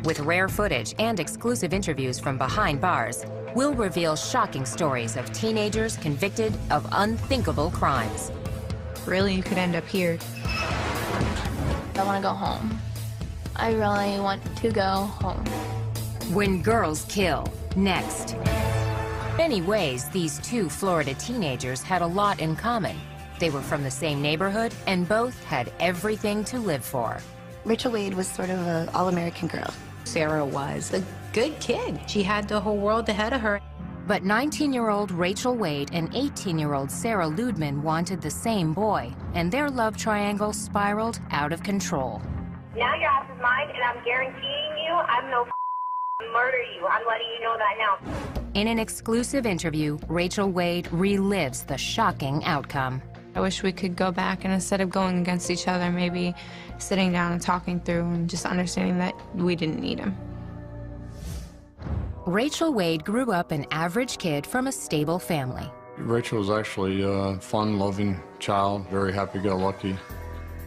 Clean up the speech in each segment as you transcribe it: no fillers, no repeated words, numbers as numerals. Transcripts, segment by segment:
with rare footage and exclusive interviews from behind bars, we'll reveal shocking stories of teenagers convicted of unthinkable crimes. Really, you could end up here. I want to go home. I really want to go home. When Girls Kill, next. In many ways, these two Florida teenagers had a lot in common. They were from the same neighborhood and both had everything to live for. Rachel Wade was sort of an all-American girl. Sarah was a good kid. She had the whole world ahead of her. But 19-year-old Rachel Wade and 18-year-old Sarah Ludman wanted the same boy, and their love triangle spiraled out of control. Now your ass is mine, and I'm guaranteeing you I'm no murder you. I'm letting you know that now. In an exclusive interview, Rachel Wade relives the shocking outcome. I wish we could go back, and instead of going against each other, maybe sitting down and talking through and just understanding that we didn't need him. Rachel Wade grew up an average kid from a stable family. Rachel was actually a fun-loving child, very happy-go-lucky.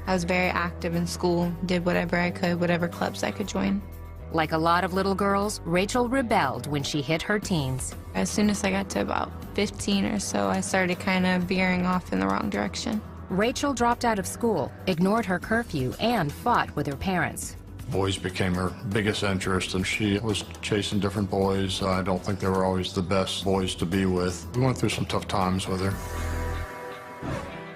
I was very active in school, did whatever I could, whatever clubs I could join. Like a lot of little girls, Rachel rebelled when she hit her teens. As soon as I got to about 15 or so, I started kind of veering off in the wrong direction. Rachel dropped out of school, ignored her curfew, and fought with her parents. Boys became her biggest interest, and she was chasing different boys. I don't think they were always the best boys to be with. We went through some tough times with her.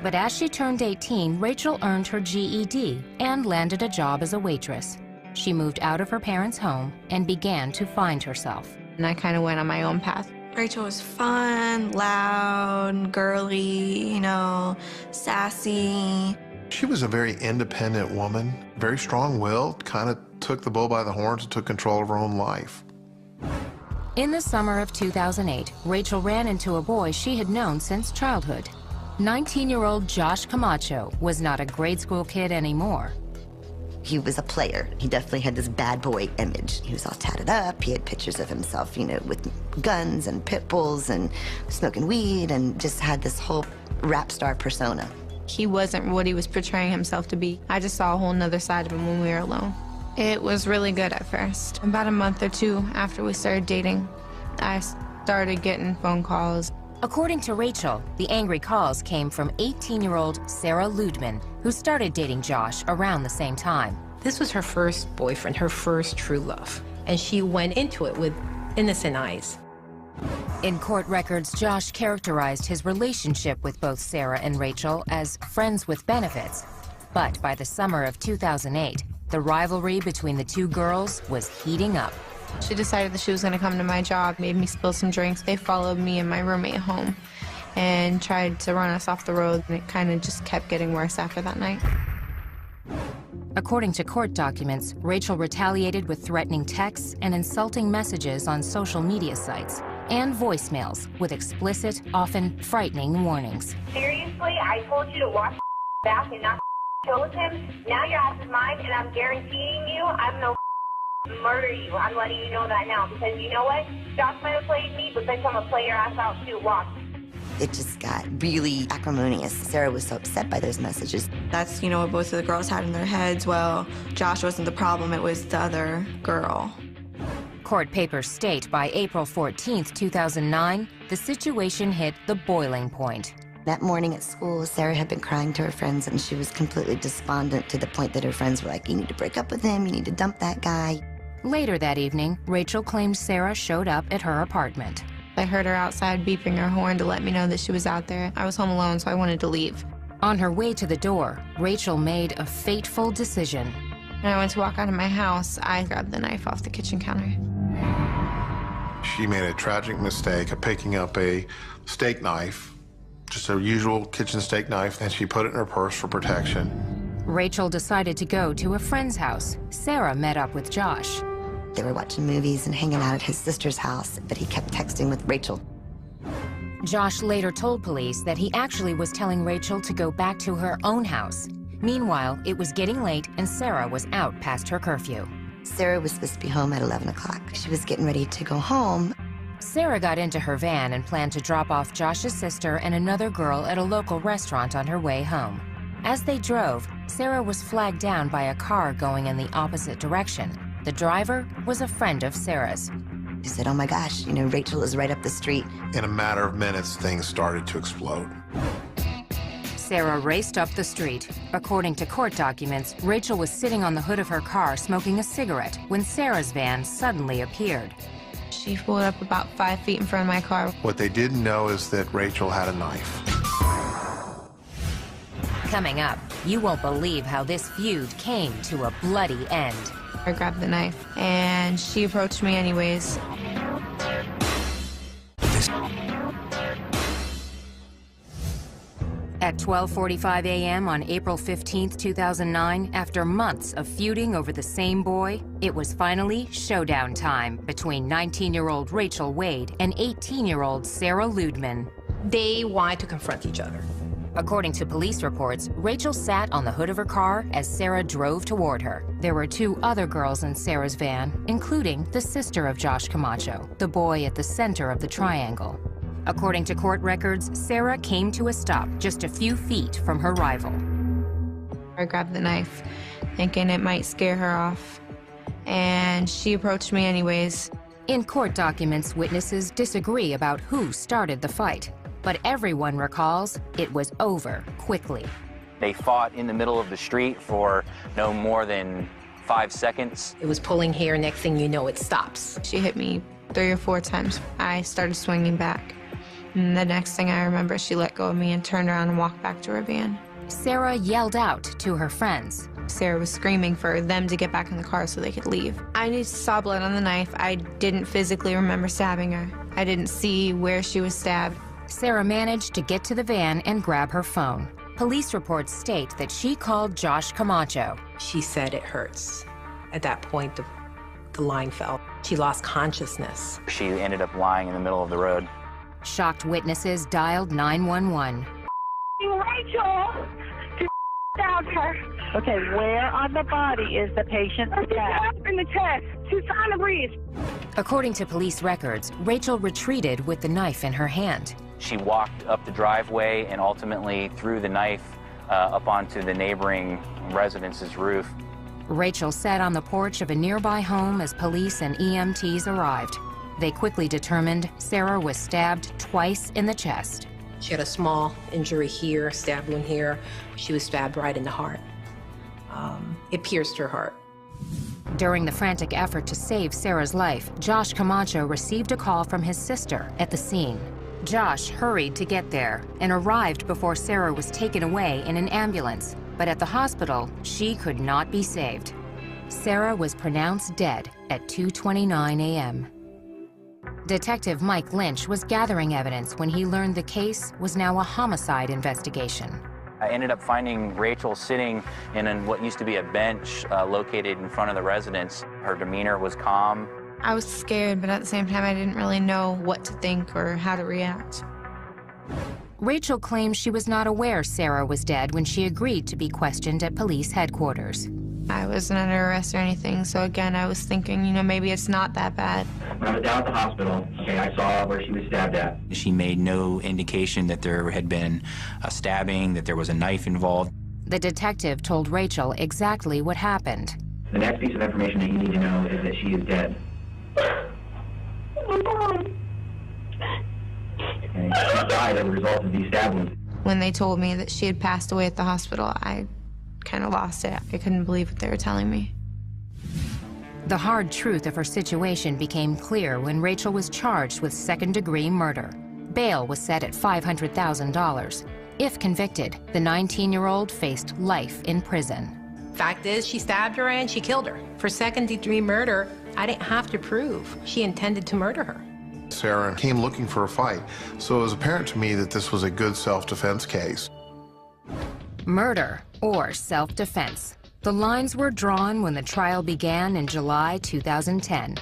But as she turned 18, Rachel earned her GED and landed a job as a waitress. She moved out of her parents' home and began to find herself. And I kind of went on my own path. Rachel was fun, loud, girly, you know, sassy. She was a very independent woman, very strong-willed, kind of took the bull by the horns and took control of her own life. In the summer of 2008, Rachel ran into a boy she had known since childhood. 19-year-old Josh Camacho was not a grade school kid anymore. He was a player. He definitely had this bad boy image. He was all tatted up. He had pictures of himself, you know, with guns and pit bulls and smoking weed, and just had this whole rap star persona. He wasn't what he was portraying himself to be. I just saw a whole nother side of him when we were alone. It was really good at first. About a month or two after we started dating, I started getting phone calls. According to Rachel, the angry calls came from 18-year-old Sarah Ludman, who started dating Josh around the same time. This was her first boyfriend, her first true love. And she went into it with innocent eyes. In court records, Josh characterized his relationship with both Sarah and Rachel as friends with benefits. But by the summer of 2008, the rivalry between the two girls was heating up. She decided that she was going to come to my job, made me spill some drinks. They followed me and my roommate home and tried to run us off the road, and it kind of just kept getting worse after that night. According to court documents, Rachel retaliated with threatening texts and insulting messages on social media sites and voicemails with explicit, often frightening warnings. Seriously, I told you to watch back and not kill with him. Now your ass is mine, and I'm guaranteeing you I'm no murder you. I'm letting you know that now, because you know what? Josh might have played me, but bitch, I'm gonna play your ass out too. Watch. It just got really acrimonious. Sarah was so upset by those messages. That's, you know, what both of the girls had in their heads. Well, Josh wasn't the problem, it was the other girl. Court papers state by April 14th, 2009, the situation hit the boiling point. That morning at school, Sarah had been crying to her friends, and she was completely despondent to the point that her friends were like, you need to break up with him, you need to dump that guy. Later that evening, Rachel claimed Sarah showed up at her apartment. I heard her outside beeping her horn to let me know that she was out there. I was home alone, so I wanted to leave. On her way to the door, Rachel made a fateful decision. When I went to walk out of my house, I grabbed the knife off the kitchen counter. She made a tragic mistake of picking up a steak knife, just a usual kitchen steak knife, and she put it in her purse for protection. Rachel decided to go to a friend's house. Sarah met up with Josh. They were watching movies and hanging out at his sister's house, but he kept texting with Rachel. Josh later told police that he actually was telling Rachel to go back to her own house. Meanwhile, it was getting late and Sarah was out past her curfew. Sarah was supposed to be home at 11 o'clock. She was getting ready to go home. Sarah got into her van and planned to drop off Josh's sister and another girl at a local restaurant on her way home. As they drove, Sarah was flagged down by a car going in the opposite direction. The driver was a friend of Sarah's. She said, oh my gosh, you know, Rachel is right up the street. In a matter of minutes, things started to explode. Sarah raced up the street. According to court documents, Rachel was sitting on the hood of her car smoking a cigarette when Sarah's van suddenly appeared. She pulled up about 5 feet in front of my car. What they didn't know is that Rachel had a knife. Coming up, you won't believe how this feud came to a bloody end. I grabbed the knife, and she approached me anyways. At 12:45 a.m. on April 15, 2009, after months of feuding over the same boy, it was finally showdown time between 19-year-old Rachel Wade and 18-year-old Sarah Ludman. They wanted to confront each other. According to police reports, Rachel sat on the hood of her car as Sarah drove toward her. There were 2 other girls in Sarah's van, including the sister of Josh Camacho, the boy at the center of the triangle. According to court records, Sarah came to a stop just a few feet from her rival. I grabbed the knife, thinking it might scare her off, and she approached me anyways. In court documents, witnesses disagree about who started the fight, but everyone recalls it was over quickly. They fought in the middle of the street for no more than 5 seconds. It was pulling hair, next thing you know, it stops. She hit me 3 or 4 times. I started swinging back. And the next thing I remember, she let go of me and turned around and walked back to her van. Sarah yelled out to her friends. Sarah was screaming for them to get back in the car so they could leave. I just saw blood on the knife. I didn't physically remember stabbing her. I didn't see where she was stabbed. Sarah managed to get to the van and grab her phone. Police reports state that she called Josh Camacho. She said it hurts. At that point, the line fell. She lost consciousness. She ended up lying in the middle of the road. Shocked witnesses dialed 911. Rachel! Stabbed her. Okay, where on the body is the patient stabbed? In the chest. She's trying to breathe. According to police records, Rachel retreated with the knife in her hand. She walked up the driveway and ultimately threw the knife up onto the neighboring residence's roof. Rachel sat on the porch of a nearby home as police and EMTs arrived. They quickly determined Sarah was stabbed twice in the chest. She had a small injury here, stab wound here. She was stabbed right in the heart. It pierced her heart. During the frantic effort to save Sarah's life, Josh Camacho received a call from his sister at the scene. Josh hurried to get there and arrived before Sarah was taken away in an ambulance. But at the hospital, she could not be saved. Sarah was pronounced dead at 2:29 a.m. Detective Mike Lynch was gathering evidence when he learned the case was now a homicide investigation. I ended up finding Rachel sitting in what used to be a bench located in front of the residence. Her demeanor was calm. I was scared, but at the same time, I didn't really know what to think or how to react. Rachel claims she was not aware Sarah was dead when she agreed to be questioned at police headquarters. I wasn't under arrest or anything, so again, I was thinking, you know, maybe it's not that bad. When I was down at the hospital, okay, I saw where she was stabbed at. She made no indication that there had been a stabbing, that there was a knife involved. The detective told Rachel exactly what happened. The next piece of information that you need to know is that she is dead. Okay, she died as a result of these stab wounds. When they told me that she had passed away at the hospital, I kind of lost it. I couldn't believe what they were telling me. The hard truth of her situation became clear when Rachel was charged with second-degree murder. Bail was set at $500,000. If convicted, the 19-year-old faced life in prison. Fact is, she stabbed her and she killed her. For second-degree murder, I didn't have to prove she intended to murder her. Sarah came looking for a fight, so it was apparent to me that this was a good self-defense case. Murder or self-defense. The lines were drawn when the trial began in July 2010.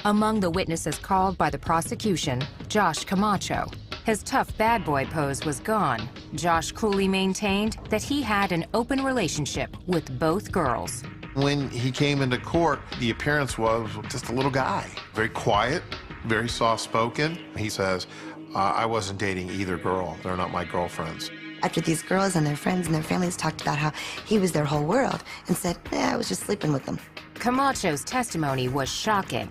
Among the witnesses called by the prosecution, Josh Camacho. His tough bad boy pose was gone. Josh cruelly maintained that he had an open relationship with both girls. When he came into court, the appearance was just a little guy. Very quiet, very soft-spoken. He says, I wasn't dating either girl. They're not my girlfriends. After these girls and their friends and their families talked about how he was their whole world and said, I was just sleeping with them. Camacho's testimony was shocking,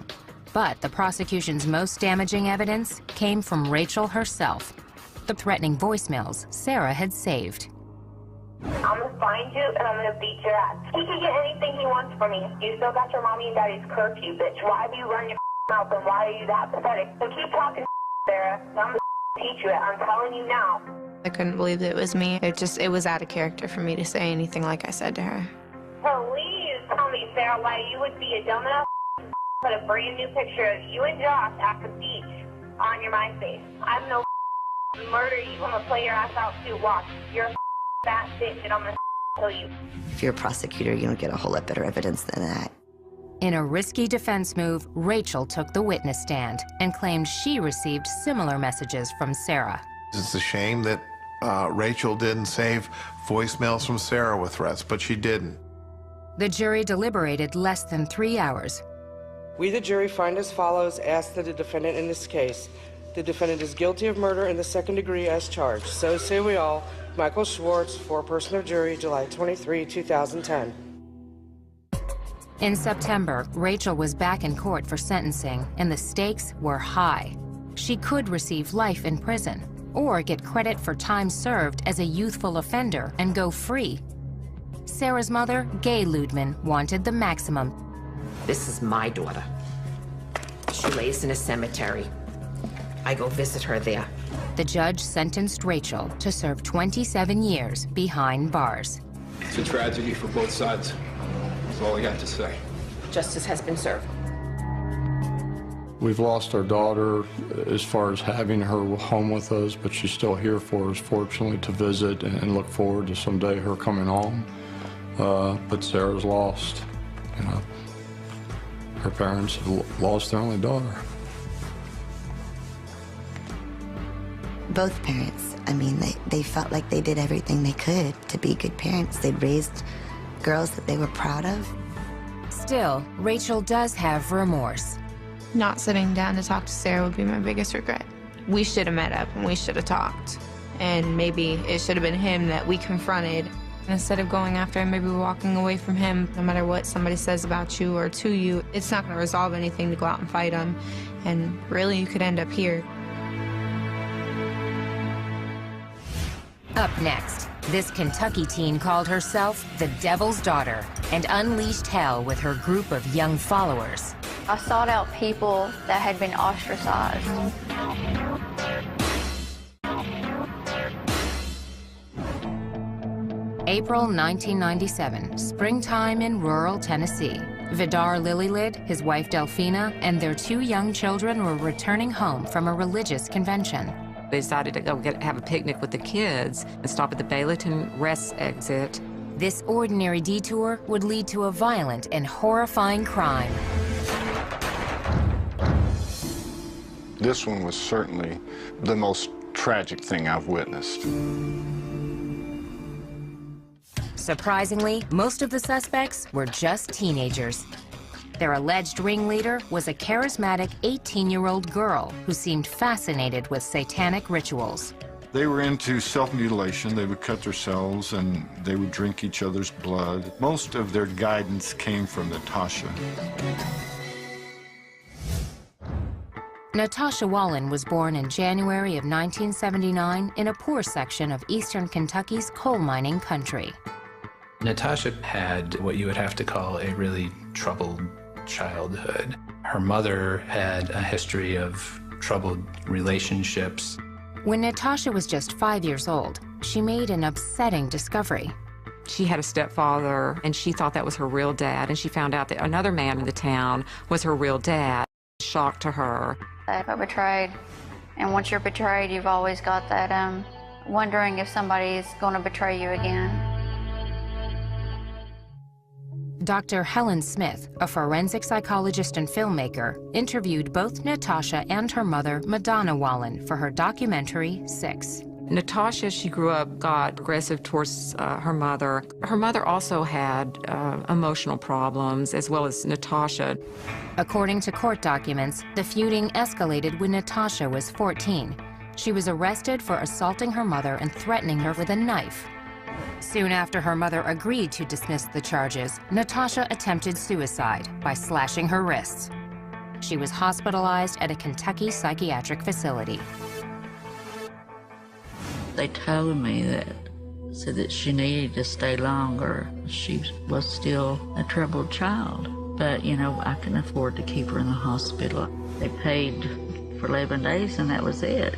but the prosecution's most damaging evidence came from Rachel herself. The threatening voicemails Sarah had saved. I'm gonna find you and I'm gonna beat your ass. He can get anything he wants from me. You still got your mommy and daddy's curfew, bitch. Why do you run your mouth and why are you that pathetic? So keep talking, Sarah. I'm gonna teach you it. I'm telling you now. I couldn't believe that it was me. It was out of character for me to say anything like I said to her. Please tell me, Sarah, why you would be a dumb enough put a brand new picture of you and Josh at the beach on your MySpace. I'm no murder you. I'm gonna play your ass out too. Watch. You're a fat bitch and I'm gonna kill you. If you're a prosecutor, you don't get a whole lot better evidence than that. In a risky defense move, Rachel took the witness stand and claimed she received similar messages from Sarah. It's a shame that Rachel didn't save voicemails from Sarah with threats, but she didn't. The jury deliberated less than 3 hours. We, the jury, find as follows: ask that the defendant in this case. The defendant is guilty of murder in the second degree as charged. So say we all. Michael Schwartz, foreperson of jury, July 23, 2010. In September, Rachel was back in court for sentencing, and the stakes were high. She could receive life in prison, or get credit for time served as a youthful offender and go free. Sarah's mother, Gay Ludman, wanted the maximum. This is my daughter. She lays in a cemetery. I go visit her there. The judge sentenced Rachel to serve 27 years behind bars. It's a tragedy for both sides. That's all I got to say. Justice has been served. We've lost our daughter as far as having her home with us, but she's still here for us, fortunately, to visit and look forward to someday her coming home. But Sarah's lost. You know, her parents have lost their only daughter. Both parents, I mean, they felt like they did everything they could to be good parents. They'd raised girls that they were proud of. Still, Rachel does have remorse. Not sitting down to talk to Sarah would be my biggest regret. We should have met up and we should have talked. And maybe it should have been him that we confronted. Instead of going after him, maybe walking away from him. No matter what somebody says about you or to you, it's not going to resolve anything to go out and fight him. And really, you could end up here. Up next, this Kentucky teen called herself the Devil's Daughter and unleashed hell with her group of young followers. I sought out people that had been ostracized. April 1997, springtime in rural Tennessee. Vidar Lilylid, his wife Delphina, and their 2 young children were returning home from a religious convention. They decided to go have a picnic with the kids and stop at the Baileyton Rest exit. This ordinary detour would lead to a violent and horrifying crime. This one was certainly the most tragic thing I've witnessed. Surprisingly, most of the suspects were just teenagers. Their alleged ringleader was a charismatic 18-year-old girl who seemed fascinated with satanic rituals. They were into self-mutilation. They would cut themselves and they would drink each other's blood. Most of their guidance came from Natasha. Natasha Wallen was born in January of 1979 in a poor section of eastern Kentucky's coal mining country. Natasha had what you would have to call a really troubled childhood. Her mother had a history of troubled relationships. When Natasha was just 5 years old, she made an upsetting discovery. She had a stepfather, and she thought that was her real dad, and she found out that another man in the town was her real dad. Shock to her. I got betrayed, and once you're betrayed, you've always got that wondering if somebody's going to betray you again. Dr. Helen Smith, a forensic psychologist and filmmaker, interviewed both Natasha and her mother, Madonna Wallen, for her documentary, 6. Natasha, she grew up, got aggressive towards her mother. Her mother also had emotional problems, as well as Natasha. According to court documents, the feuding escalated when Natasha was 14. She was arrested for assaulting her mother and threatening her with a knife. Soon after her mother agreed to dismiss the charges, Natasha attempted suicide by slashing her wrists. She was hospitalized at a Kentucky psychiatric facility. They told me said that she needed to stay longer. She was still a troubled child, but you know, I couldn't afford to keep her in the hospital. They paid for 11 days and that was it.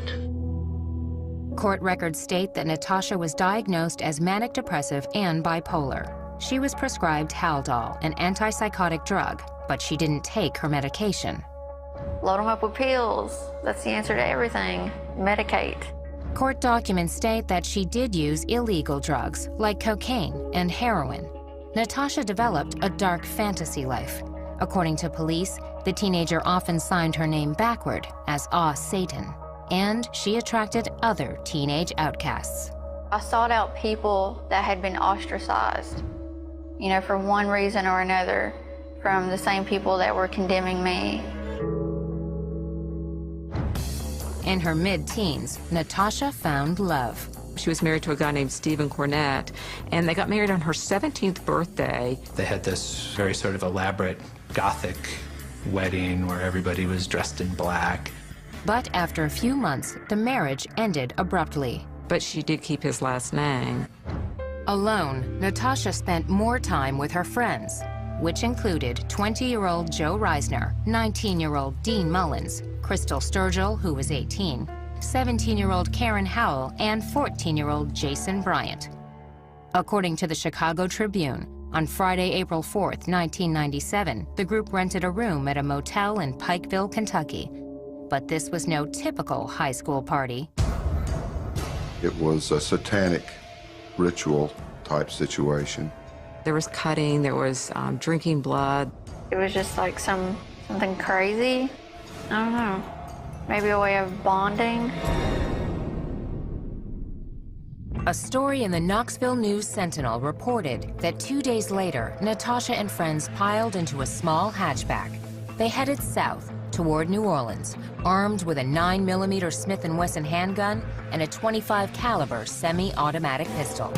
Court records state that Natasha was diagnosed as manic depressive and bipolar. She was prescribed Haldol, an antipsychotic drug, but she didn't take her medication. Load them up with pills. That's the answer to everything. Medicate. Court documents state that she did use illegal drugs like cocaine and heroin. Natasha developed a dark fantasy life. According to police, the teenager often signed her name backward as Satan, and she attracted other teenage outcasts. I sought out people that had been ostracized, you know, for one reason or another, from the same people that were condemning me. In her mid-teens, Natasha found love. She was married to a guy named Stephen Cornett, and they got married on her 17th birthday. They had this very sort of elaborate Gothic wedding where everybody was dressed in black. But after a few months, the marriage ended abruptly. But she did keep his last name. Alone, Natasha spent more time with her friends, which included 20-year-old Joe Reisner, 19-year-old Dean Mullins, Crystal Sturgill, who was 18, 17-year-old Karen Howell, and 14-year-old Jason Bryant. According to the Chicago Tribune, on Friday, April 4th, 1997, the group rented a room at a motel in Pikeville, Kentucky. But this was no typical high school party. It was a satanic ritual type situation. There was cutting, there was drinking blood. It was just like something crazy. I don't know. Maybe a way of bonding. A story in the Knoxville News-Sentinel reported that 2 days later, Natasha and friends piled into a small hatchback. They headed south toward New Orleans, armed with a 9mm Smith & Wesson handgun and a .25 caliber semi-automatic pistol.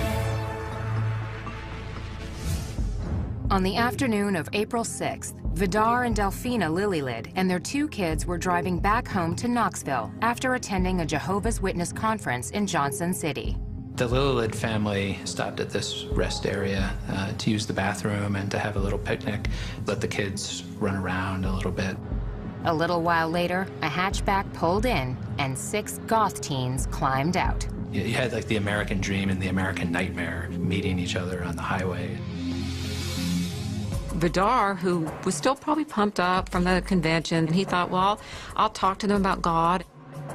On the afternoon of April 6th, Vidar and Delphina Lillylid and their 2 kids were driving back home to Knoxville after attending a Jehovah's Witness conference in Johnson City. The Lillylid family stopped at this rest area to use the bathroom and to have a little picnic, let the kids run around a little bit. A little while later, a hatchback pulled in and 6 goth teens climbed out. You had like the American dream and the American nightmare meeting each other on the highway. Vidar, who was still probably pumped up from the convention, he thought, well, I'll talk to them about God.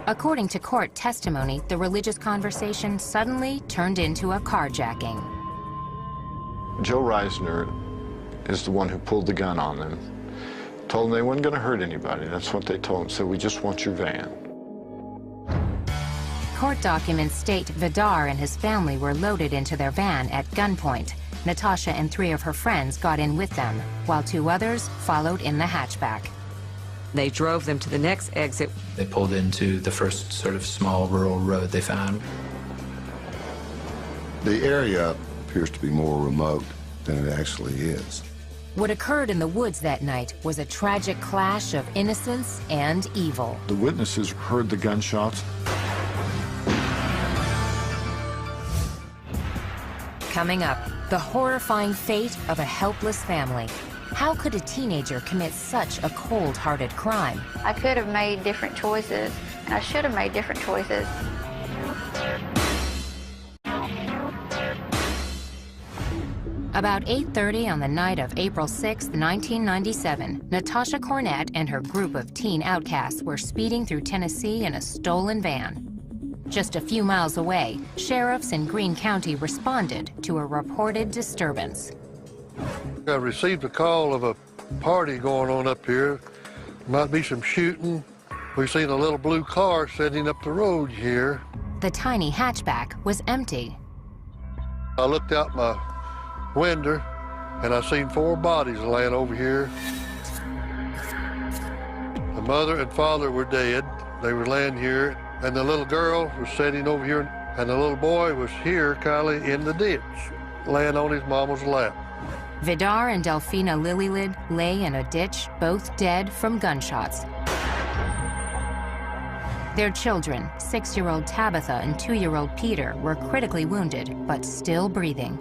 According to court testimony, the religious conversation suddenly turned into a carjacking. Joe Reisner is the one who pulled the gun on them. Told them they weren't going to hurt anybody. That's what they told him. Said, we just want your van. Court documents state Vidar and his family were loaded into their van at gunpoint. Natasha and 3 of her friends got in with them, while 2 others followed in the hatchback. They drove them to the next exit. They pulled into the first sort of small rural road they found. The area appears to be more remote than it actually is. What occurred in the woods that night was a tragic clash of innocence and evil. The witnesses heard the gunshots. Coming up, the horrifying fate of a helpless family. How could a teenager commit such a cold-hearted crime? I could have made different choices, and I should have made different choices. About 8:30 on the night of April 6, 1997, Natasha Cornett and her group of teen outcasts were speeding through Tennessee in a stolen van. Just a few miles away, sheriffs in Greene County responded to a reported disturbance. I received a call of a party going on up here. Might be some shooting. We've seen a little blue car sitting up the road here. The tiny hatchback was empty. I looked out my window and I seen 4 bodies laying over here. The mother and father were dead. They were laying here. and the little girl was sitting over here, and the little boy was here, Kylie, in the ditch, laying on his mama's lap. Vidar and Delphina Lilylid lay in a ditch, both dead from gunshots. Their children, 6-year-old Tabitha and 2-year-old Peter, were critically wounded, but still breathing.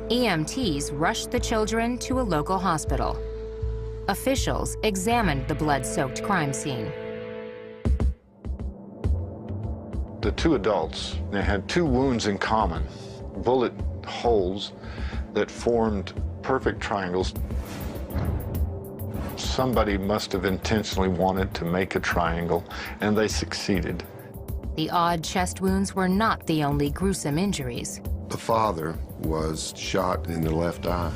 EMTs rushed the children to a local hospital. Officials examined the blood-soaked crime scene. The two adults, they had 2 wounds in common, bullet holes that formed perfect triangles. Somebody must have intentionally wanted to make a triangle, and they succeeded. The odd chest wounds were not the only gruesome injuries. The father was shot in the left eye.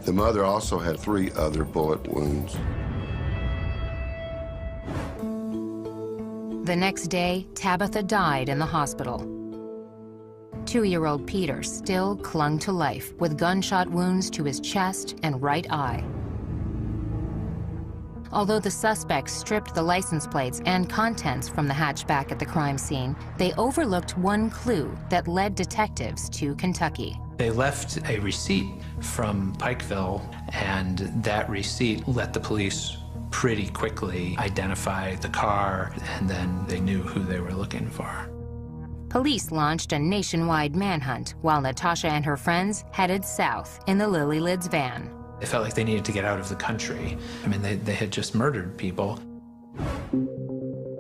The mother also had 3 other bullet wounds. The next day, Tabitha died in the hospital. 2-year-old Peter still clung to life with gunshot wounds to his chest and right eye. Although the suspects stripped the license plates and contents from the hatchback at the crime scene, they overlooked one clue that led detectives to Kentucky. They left a receipt from Pikeville, and that receipt let the police pretty quickly identify the car, and then they knew who they were looking for. Police launched a nationwide manhunt while Natasha and her friends headed south in the Lilylids van. They felt like they needed to get out of the country. I mean, they had just murdered people.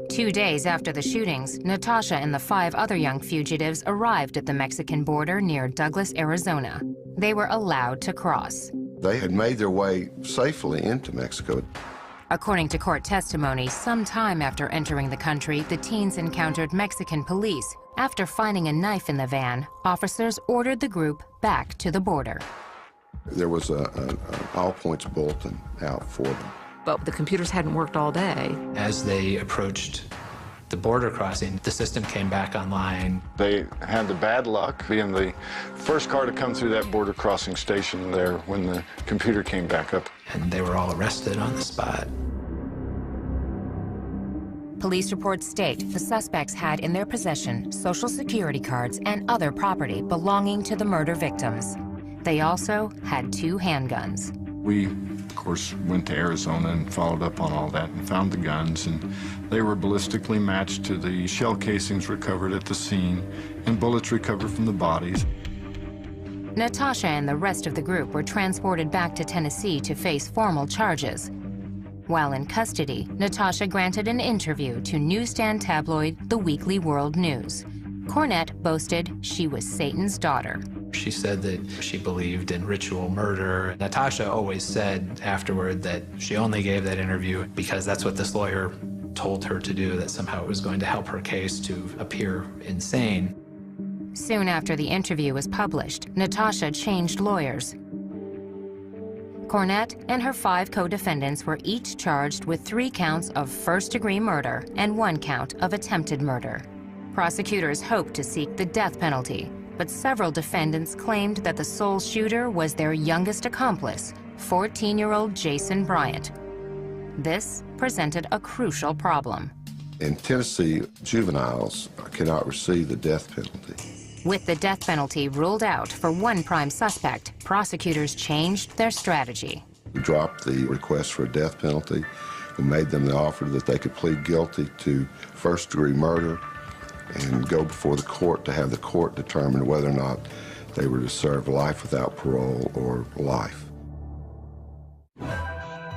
2 days after the shootings, Natasha and the 5 other young fugitives arrived at the Mexican border near Douglas, Arizona. They were allowed to cross. They had made their way safely into Mexico. According to court testimony, sometime after entering the country, the teens encountered Mexican police. After finding a knife in the van, officers ordered the group back to the border. There was an all-points bulletin out for them. But the computers hadn't worked all day. As they approached the border crossing, the system came back online. They had the bad luck being the first car to come through that border crossing station there when the computer came back up. And they were all arrested on the spot. Police reports state the suspects had in their possession Social Security cards and other property belonging to the murder victims. They also had 2 handguns. We, of course, went to Arizona and followed up on all that and found the guns, and they were ballistically matched to the shell casings recovered at the scene and bullets recovered from the bodies. Natasha and the rest of the group were transported back to Tennessee to face formal charges. While in custody, Natasha granted an interview to newsstand tabloid The Weekly World News. Cornett boasted she was Satan's daughter. She said that she believed in ritual murder. Natasha always said afterward that she only gave that interview because that's what this lawyer told her to do, that somehow it was going to help her case to appear insane. Soon after the interview was published, Natasha changed lawyers. Cornett and her 5 co-defendants were each charged with 3 counts of first-degree murder and 1 count of attempted murder. Prosecutors hoped to seek the death penalty, but several defendants claimed that the sole shooter was their youngest accomplice, 14-year-old Jason Bryant. This presented a crucial problem. In Tennessee, juveniles cannot receive the death penalty. With the death penalty ruled out for one prime suspect, prosecutors changed their strategy. We dropped the request for a death penalty. We made them the offer that they could plead guilty to first-degree murder and go before the court to have the court determine whether or not they were to serve life without parole or life.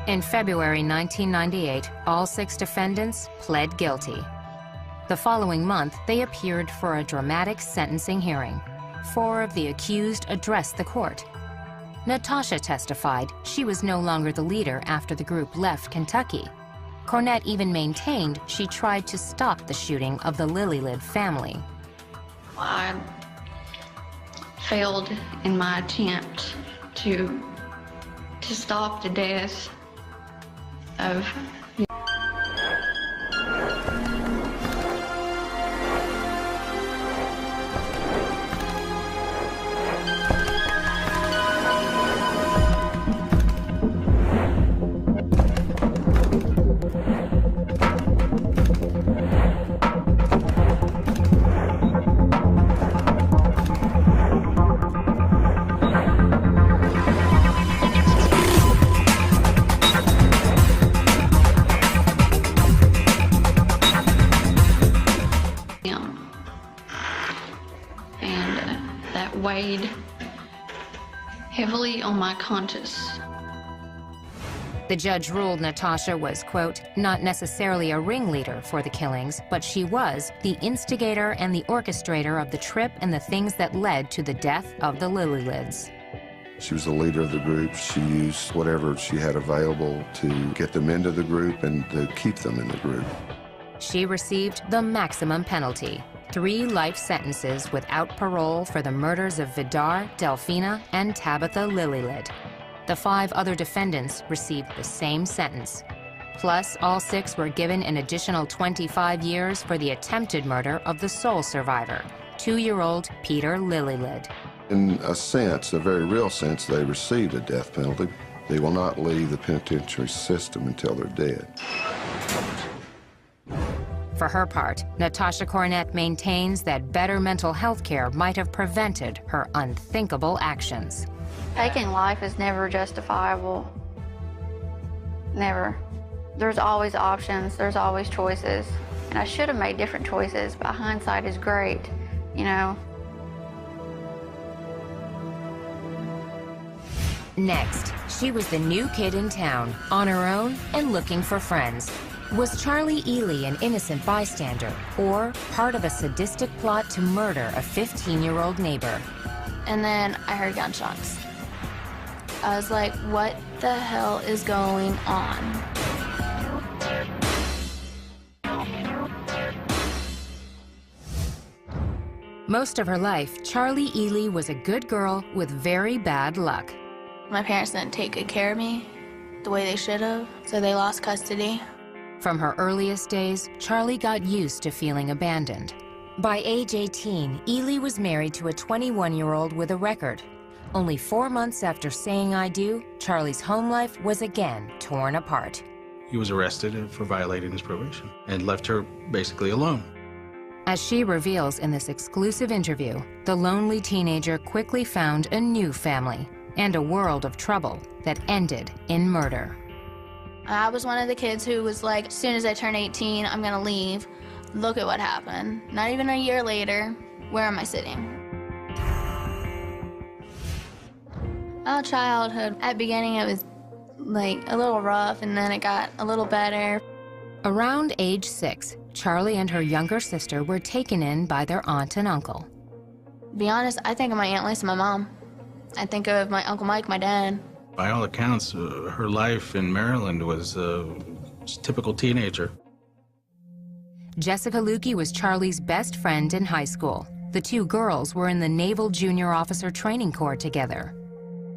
In February 1998, all 6 defendants pled guilty. The following month, they appeared for a dramatic sentencing hearing. 4 of the accused addressed the court. Natasha testified she was no longer the leader after the group left Kentucky. Cornett even maintained she tried to stop the shooting of the Lilylid family. I failed in my attempt to stop the death of weighed heavily on my conscience. The judge ruled Natasha was, quote, not necessarily a ringleader for the killings, but she was the instigator and the orchestrator of the trip and the things that led to the death of the Lily-Lids. She was the leader of the group. She used whatever she had available to get them into the group and to keep them in the group. She received the maximum penalty, 3 life sentences without parole for the murders of Vidar, Delfina, and Tabitha Lily-Lid. The 5 other defendants received the same sentence. Plus, all 6 were given an additional 25 years for the attempted murder of the sole survivor, 2-year-old Peter Lily-Lid. In a sense, a very real sense, they received a death penalty. They will not leave the penitentiary system until they're dead. For her part, Natasha Cornett maintains that better mental health care might have prevented her unthinkable actions. Taking life is never justifiable. Never. There's always options, there's always choices. And I should have made different choices, but hindsight is great, you know. Next, she was the new kid in town, on her own and looking for friends. Was Charlie Ely an innocent bystander, or part of a sadistic plot to murder a 15-year-old neighbor? And then I heard gunshots. I was like, what the hell is going on? Most of her life, Charlie Ely was a good girl with very bad luck. My parents didn't take good care of me the way they should have, so they lost custody. From her earliest days, Charlie got used to feeling abandoned. By age 18, Ely was married to a 21-year-old with a record. Only 4 months after saying I do, Charlie's home life was again torn apart. He was arrested for violating his probation and left her basically alone. As she reveals in this exclusive interview, the lonely teenager quickly found a new family and a world of trouble that ended in murder. I was one of the kids who was like, as soon as I turn 18, I'm gonna leave. Look at what happened. Not even a year later, where am I sitting? Well, childhood. At the beginning, it was like a little rough, and then it got a little better. Around age 6, Charlie and her younger sister were taken in by their aunt and uncle. To be honest, I think of my Aunt Lisa, my mom. I think of my Uncle Mike, my dad. By all accounts, her life in Maryland was a typical teenager. Jessica Lukey was Charlie's best friend in high school. The 2 girls were in the Naval Junior Officer Training Corps together.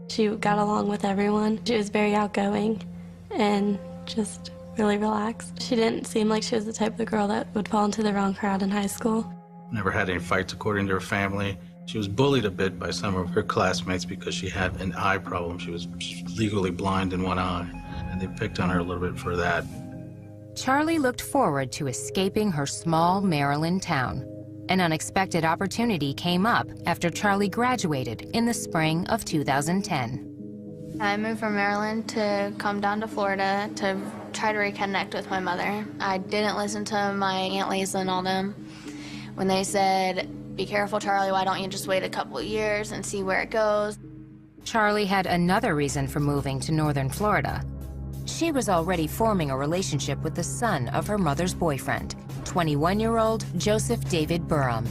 She got along with everyone. She was very outgoing and just really relaxed. She didn't seem like she was the type of girl that would fall into the wrong crowd in high school. Never had any fights according to her family. She was bullied a bit by some of her classmates because she had an eye problem. She was legally blind in one eye, and they picked on her a little bit for that. Charlie looked forward to escaping her small Maryland town. An unexpected opportunity came up after Charlie graduated in the spring of 2010. I moved from Maryland to come down to Florida to try to reconnect with my mother. I didn't listen to my Aunt Lisa and all them when they said, be careful, Charlie, why don't you just wait a couple of years and see where it goes? Charlie had another reason for moving to northern Florida. She was already forming a relationship with the son of her mother's boyfriend, 21-year-old Joseph David Burham.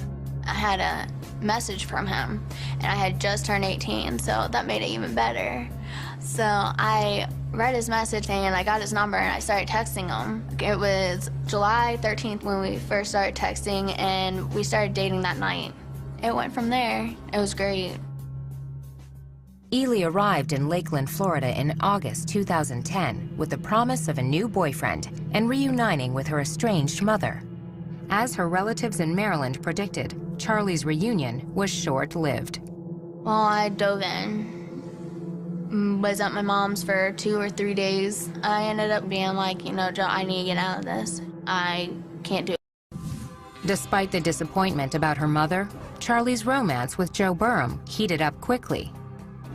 I had a message from him, and I had just turned 18, so that made it even better. So I read his message and I got his number and I started texting him. It was July 13th when we first started texting, and we started dating that night. It went from there. It was great. Ely arrived in Lakeland, Florida in August 2010 with the promise of a new boyfriend and reuniting with her estranged mother. As her relatives in Maryland predicted, Charlie's reunion was short-lived. Well, I dove in, was at my mom's for 2 or 3 days. I ended up being like, you know, Joe, I need to get out of this. I can't do it. Despite the disappointment about her mother, Charlie's romance with Joe Burham heated up quickly.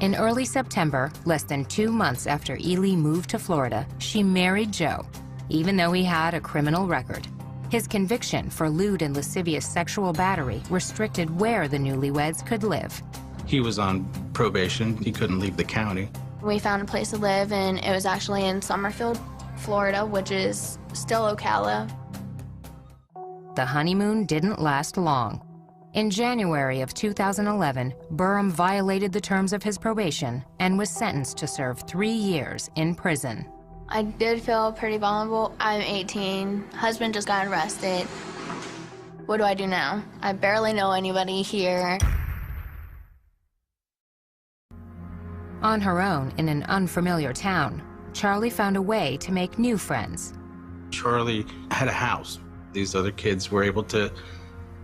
In early September, less than 2 months after Ely moved to Florida, she married Joe, even though he had a criminal record. His conviction for lewd and lascivious sexual battery restricted where the newlyweds could live. He was on probation. He couldn't leave the county. We found a place to live, and it was actually in Summerfield, Florida, which is still Ocala. The honeymoon didn't last long. In January of 2011, Burham violated the terms of his probation and was sentenced to serve 3 years in prison. I did feel pretty vulnerable. I'm 18. Husband just got arrested. What do I do now? I barely know anybody here. On her own in an unfamiliar town, Charlie found a way to make new friends. Charlie had a house. These other kids were able to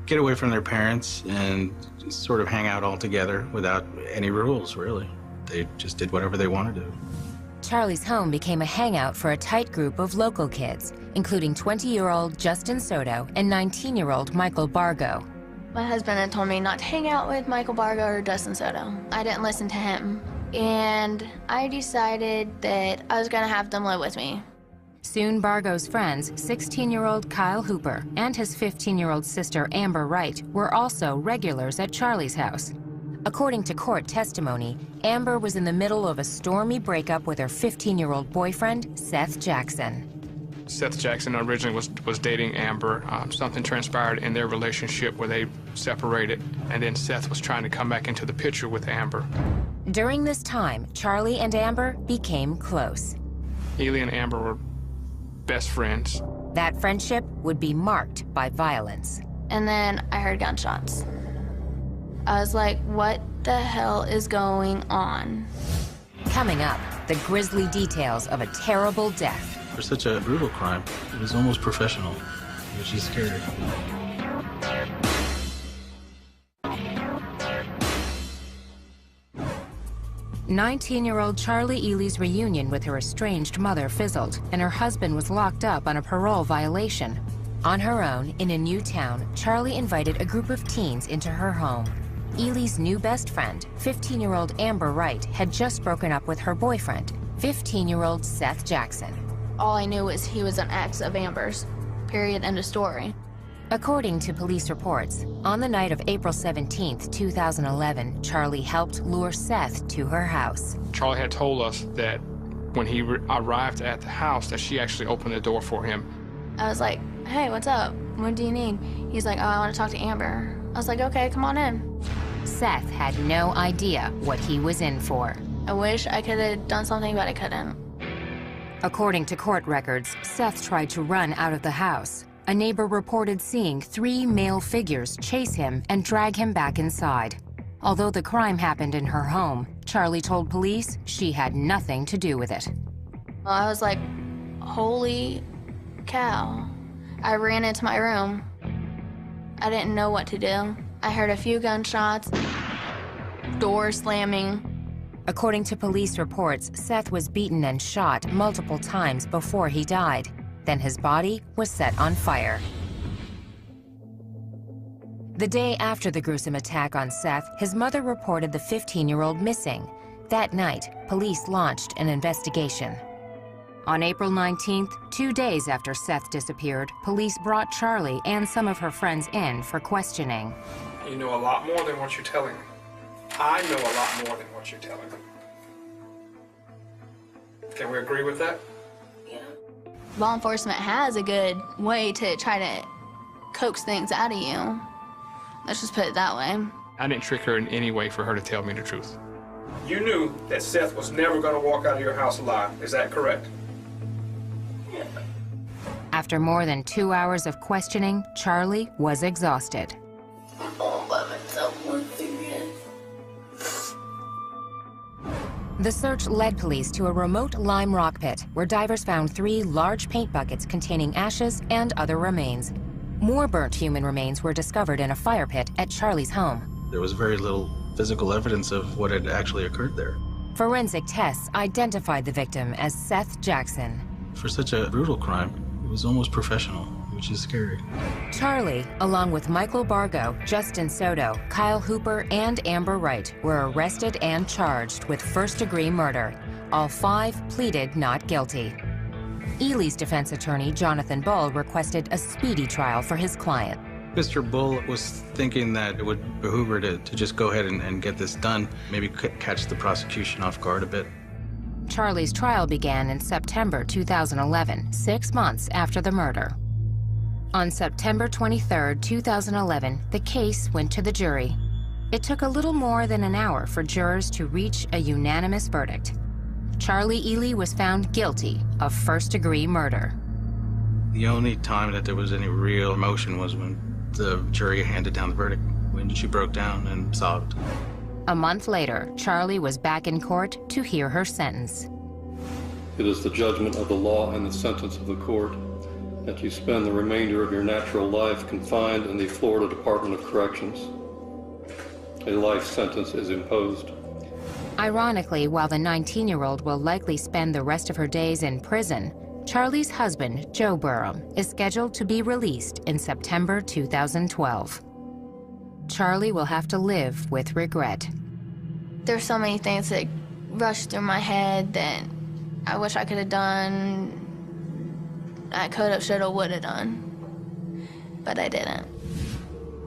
get away from their parents and sort of hang out all together without any rules, really. They just did whatever they wanted to. Charlie's home became a hangout for a tight group of local kids, including 20-year-old Justin Soto and 19-year-old Michael Bargo. My husband had told me not to hang out with Michael Bargo or Justin Soto. I didn't listen to him, and I decided that I was gonna have them live with me. Soon, Bargo's friends, 16-year-old Kyle Hooper and his 15-year-old sister Amber Wright, were also regulars at Charlie's house. According to court testimony, Amber was in the middle of a stormy breakup with her 15-year-old boyfriend, Seth Jackson. Seth Jackson originally was dating Amber. Something transpired in their relationship where they separated, and then Seth was trying to come back into the picture with Amber. During this time, Charlie and Amber became close. Ely and Amber were best friends. That friendship would be marked by violence. And then I heard gunshots. I was like, what the hell is going on? Coming up, the grisly details of a terrible death. For such a brutal crime, it was almost professional, which is scary. 19-year-old Charlie Ely's reunion with her estranged mother fizzled, and her husband was locked up on a parole violation. On her own, in a new town, Charlie invited a group of teens into her home. Ely's new best friend, 15-year-old Amber Wright, had just broken up with her boyfriend, 15-year-old Seth Jackson. All I knew was he was an ex of Amber's. Period, end of story. According to police reports, on the night of April 17, 2011, Charlie helped lure Seth to her house. Charlie had told us that when he arrived at the house that she actually opened the door for him. I was like, hey, what's up? What do you need? He's like, oh, I want to talk to Amber. I was like, okay, come on in. Seth had no idea what he was in for. I wish I could have done something, but I couldn't. According to court records, Seth tried to run out of the house. A neighbor reported seeing 3 male figures chase him and drag him back inside. Although the crime happened in her home, Charlie told police she had nothing to do with it. I was like, holy cow. I ran into my room. I didn't know what to do. I heard a few gunshots, door slamming. According to police reports, Seth was beaten and shot multiple times before he died. Then his body was set on fire. The day after the gruesome attack on Seth, his mother reported the 15-year-old missing. That night, police launched an investigation. On April 19th, 2 days after Seth disappeared, police brought Charlie and some of her friends in for questioning. You know a lot more than what you're telling me. I know a lot more than what you're telling me. Can we agree with that? Law enforcement has a good way to try to coax things out of you. Let's just put it that way. I didn't trick her in any way for her to tell me the truth. You knew that Seth was never going to walk out of your house alive. Is that correct? Yeah. After more than 2 hours of questioning, Charlie was exhausted. All by myself once again. The search led police to a remote lime rock pit where divers found 3 large paint buckets containing ashes and other remains. More burnt human remains were discovered in a fire pit at Charlie's home. There was very little physical evidence of what had actually occurred there. Forensic tests identified the victim as Seth Jackson. For such a brutal crime, it was almost professional, which is scary. Charlie, along with Michael Bargo, Justin Soto, Kyle Hooper, and Amber Wright, were arrested and charged with first-degree murder. All 5 pleaded not guilty. Ely's defense attorney, Jonathan Bull, requested a speedy trial for his client. Mr. Bull was thinking that it would behoove her to just go ahead and get this done, maybe catch the prosecution off guard a bit. Charlie's trial began in September 2011, 6 months after the murder. On September 23, 2011, the case went to the jury. It took a little more than an hour for jurors to reach a unanimous verdict. Charlie Ely was found guilty of first-degree murder. The only time that there was any real emotion was when the jury handed down the verdict, when she broke down and sobbed. A month later, Charlie was back in court to hear her sentence. It is the judgment of the law and the sentence of the court that you spend the remainder of your natural life confined in the Florida Department of Corrections. A life sentence is imposed. Ironically, while the 19-year-old will likely spend the rest of her days in prison, Charlie's husband, Joe Burham, is scheduled to be released in September 2012. Charlie will have to live with regret. There's so many things that rush through my head that I wish I could have done. I could have, should have, would have done, but I didn't.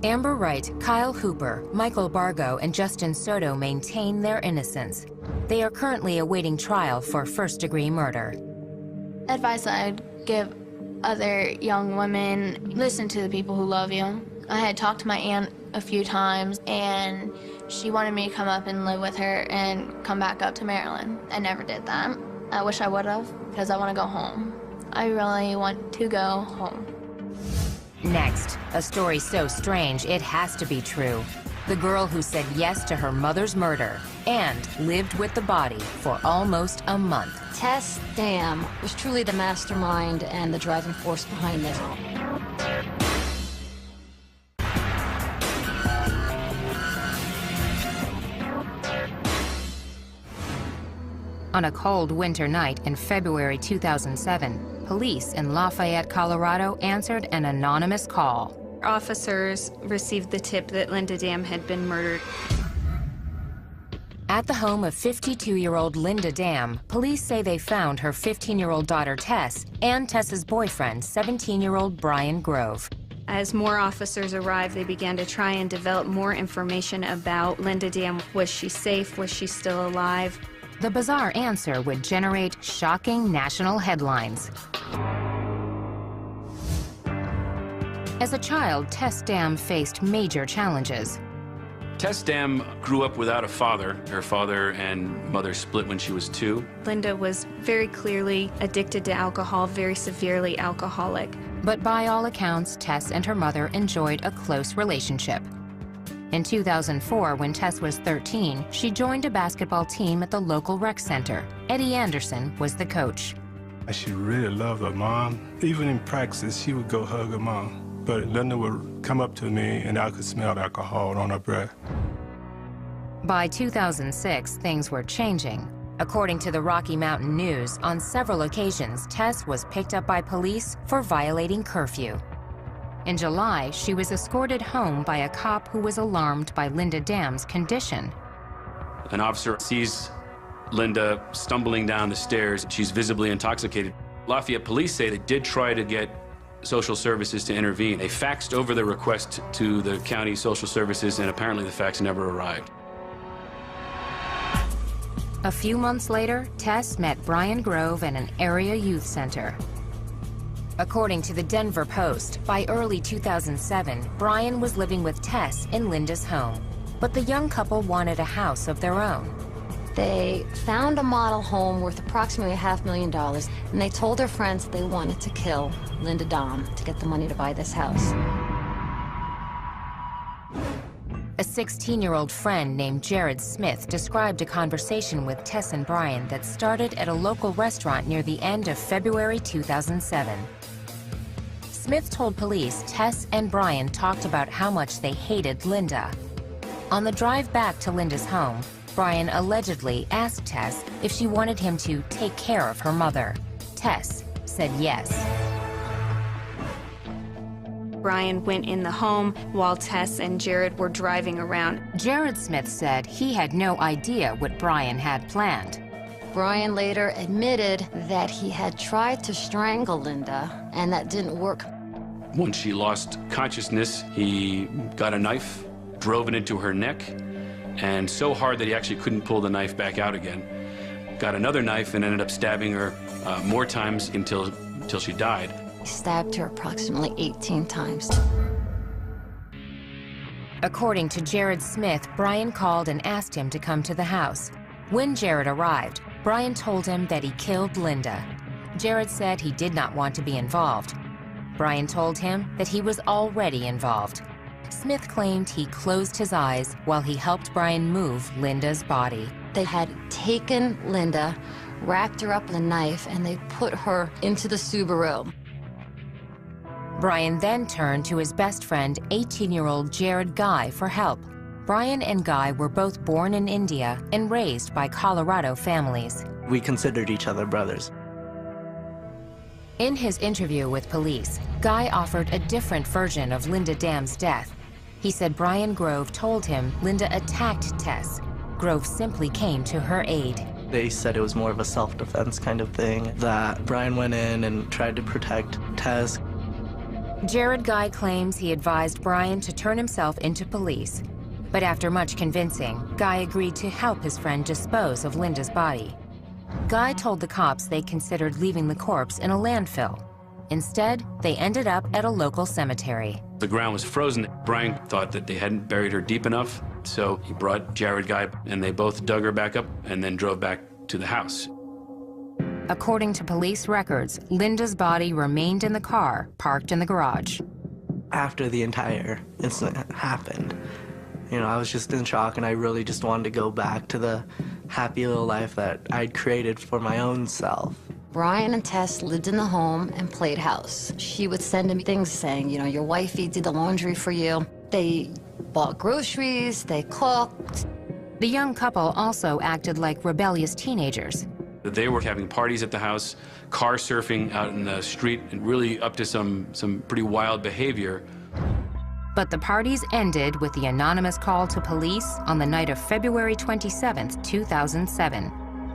Amber Wright, Kyle Hooper, Michael Bargo, and Justin Soto maintain their innocence. They are currently awaiting trial for first-degree murder. Advice I'd give other young women, listen to the people who love you. I had talked to my aunt a few times, and she wanted me to come up and live with her and come back up to Maryland. I never did that. I wish I would have, because I want to go home. I really want to go home. Next, a story so strange it has to be true. The girl who said yes to her mother's murder and lived with the body for almost a month. Tess Dam was truly the mastermind and the driving force behind this. On a cold winter night in February 2007, police in Lafayette, Colorado answered an anonymous call. Officers received the tip that Linda Dam had been murdered. At the home of 52-year-old Linda Dam, police say they found her 15-year-old daughter Tess and Tess's boyfriend, 17-year-old Brian Grove. As more officers arrived, they began to try and develop more information about Linda Dam. Was she safe? Was she still alive? The bizarre answer would generate shocking national headlines. As a child, Tess Dam faced major challenges. Tess Dam grew up without a father. Her father and mother split when she was 2. Linda was very clearly addicted to alcohol, very severely alcoholic. But by all accounts, Tess and her mother enjoyed a close relationship. In 2004, when Tess was 13, she joined a basketball team at the local rec center. Eddie Anderson was the coach. She really loved her mom. Even in practice, she would go hug her mom. But Linda would come up to me, and I could smell alcohol on her breath. By 2006, things were changing. According to the Rocky Mountain News, on several occasions, Tess was picked up by police for violating curfew. In July, she was escorted home by a cop who was alarmed by Linda Dam's condition. An officer sees Linda stumbling down the stairs. She's visibly intoxicated. Lafayette police say they did try to get social services to intervene. They faxed over the request to the county social services, and apparently the fax never arrived. A few months later, Tess met Brian Grove at an area youth center. According to the Denver Post, by early 2007, Brian was living with Tess in Linda's home. But the young couple wanted a house of their own. They found a model home worth approximately $500,000, and they told their friends they wanted to kill Linda Dam to get the money to buy this house. A 16-year-old friend named Jared Smith described a conversation with Tess and Brian that started at a local restaurant near the end of February 2007. Smith told police Tess and Brian talked about how much they hated Linda. On the drive back to Linda's home, Brian allegedly asked Tess if she wanted him to take care of her mother. Tess said yes. Brian went in the home while Tess and Jared were driving around. Jared Smith said he had no idea what Brian had planned. Brian later admitted that he had tried to strangle Linda, and that didn't work. Once she lost consciousness, he got a knife, drove it into her neck, and so hard that he actually couldn't pull the knife back out again. Got another knife and ended up stabbing her more times until she died. He stabbed her approximately 18 times. According to Jared Smith, Brian called and asked him to come to the house. When Jared arrived, Brian told him that he killed Linda. Jared said he did not want to be involved. Brian told him that he was already involved. Smith claimed he closed his eyes while he helped Brian move Linda's body. They had taken Linda, wrapped her up in a knife, and they put her into the Subaru. Brian then turned to his best friend, 18-year-old Jared Guy, for help. Brian and Guy were both born in India and raised by Colorado families. We considered each other brothers. In his interview with police, Guy offered a different version of Linda Dam's death. He said Brian Grove told him Linda attacked Tess. Grove simply came to her aid. They said it was more of a self-defense kind of thing, that Brian went in and tried to protect Tess. Jared Guy claims he advised Brian to turn himself into police. But after much convincing, Guy agreed to help his friend dispose of Linda's body. Guy told the cops they considered leaving the corpse in a landfill. Instead, they ended up at a local cemetery. The ground was frozen. Brian thought that they hadn't buried her deep enough, so he brought Jared Guy, and they both dug her back up and then drove back to the house. According to police records, Linda's body remained in the car, parked in the garage. After the entire incident happened, I was just in shock, and I really just wanted to go back to the happy little life that I'd created for my own self. Brian and Tess lived in the home and played house. She would send him things saying, your wifey did the laundry for you. They bought groceries, they cooked. The young couple also acted like rebellious teenagers. They were having parties at the house, car surfing out in the street, and really up to some pretty wild behavior. But the parties ended with the anonymous call to police on the night of February 27, 2007.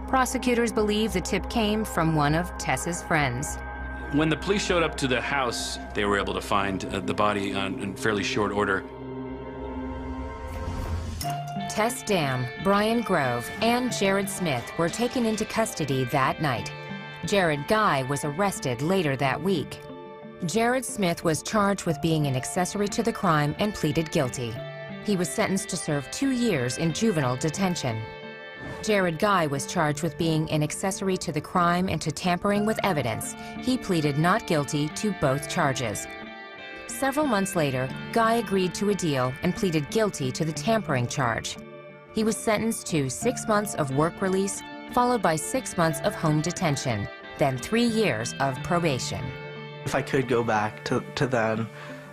Prosecutors believe the tip came from one of Tess's friends. When the police showed up to the house, they were able to find the body in fairly short order. Tess Dam, Brian Grove, and Jared Smith were taken into custody that night. Jared Guy was arrested later that week. Jared Smith was charged with being an accessory to the crime and pleaded guilty. He was sentenced to serve 2 years in juvenile detention. Jared Guy was charged with being an accessory to the crime and to tampering with evidence. He pleaded not guilty to both charges. Several months later, Guy agreed to a deal and pleaded guilty to the tampering charge. He was sentenced to 6 months of work release, followed by 6 months of home detention, then 3 years of probation. If I could go back to then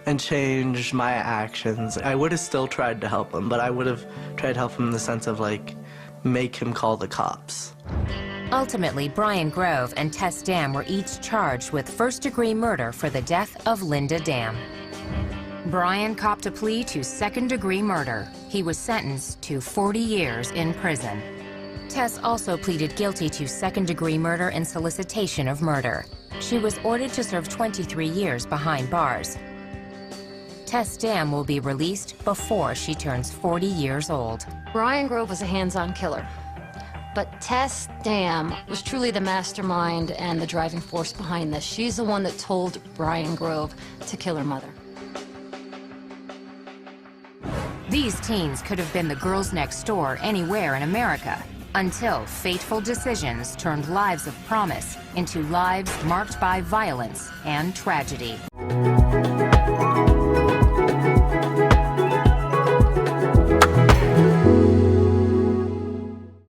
and change my actions, I would have still tried to help him, but I would have tried to help him in the sense of, make him call the cops. Ultimately, Brian Grove and Tess Dam were each charged with first-degree murder for the death of Linda Dam. Brian copped a plea to second-degree murder. He was sentenced to 40 years in prison. Tess also pleaded guilty to second-degree murder and solicitation of murder. She was ordered to serve 23 years behind bars. Tess Dam will be released before she turns 40 years old. Brian Grove was a hands-on killer, but Tess Dam was truly the mastermind and the driving force behind this. She's the one that told Brian Grove to kill her mother. These teens could have been the girls next door anywhere in America, until fateful decisions turned lives of promise into lives marked by violence and tragedy.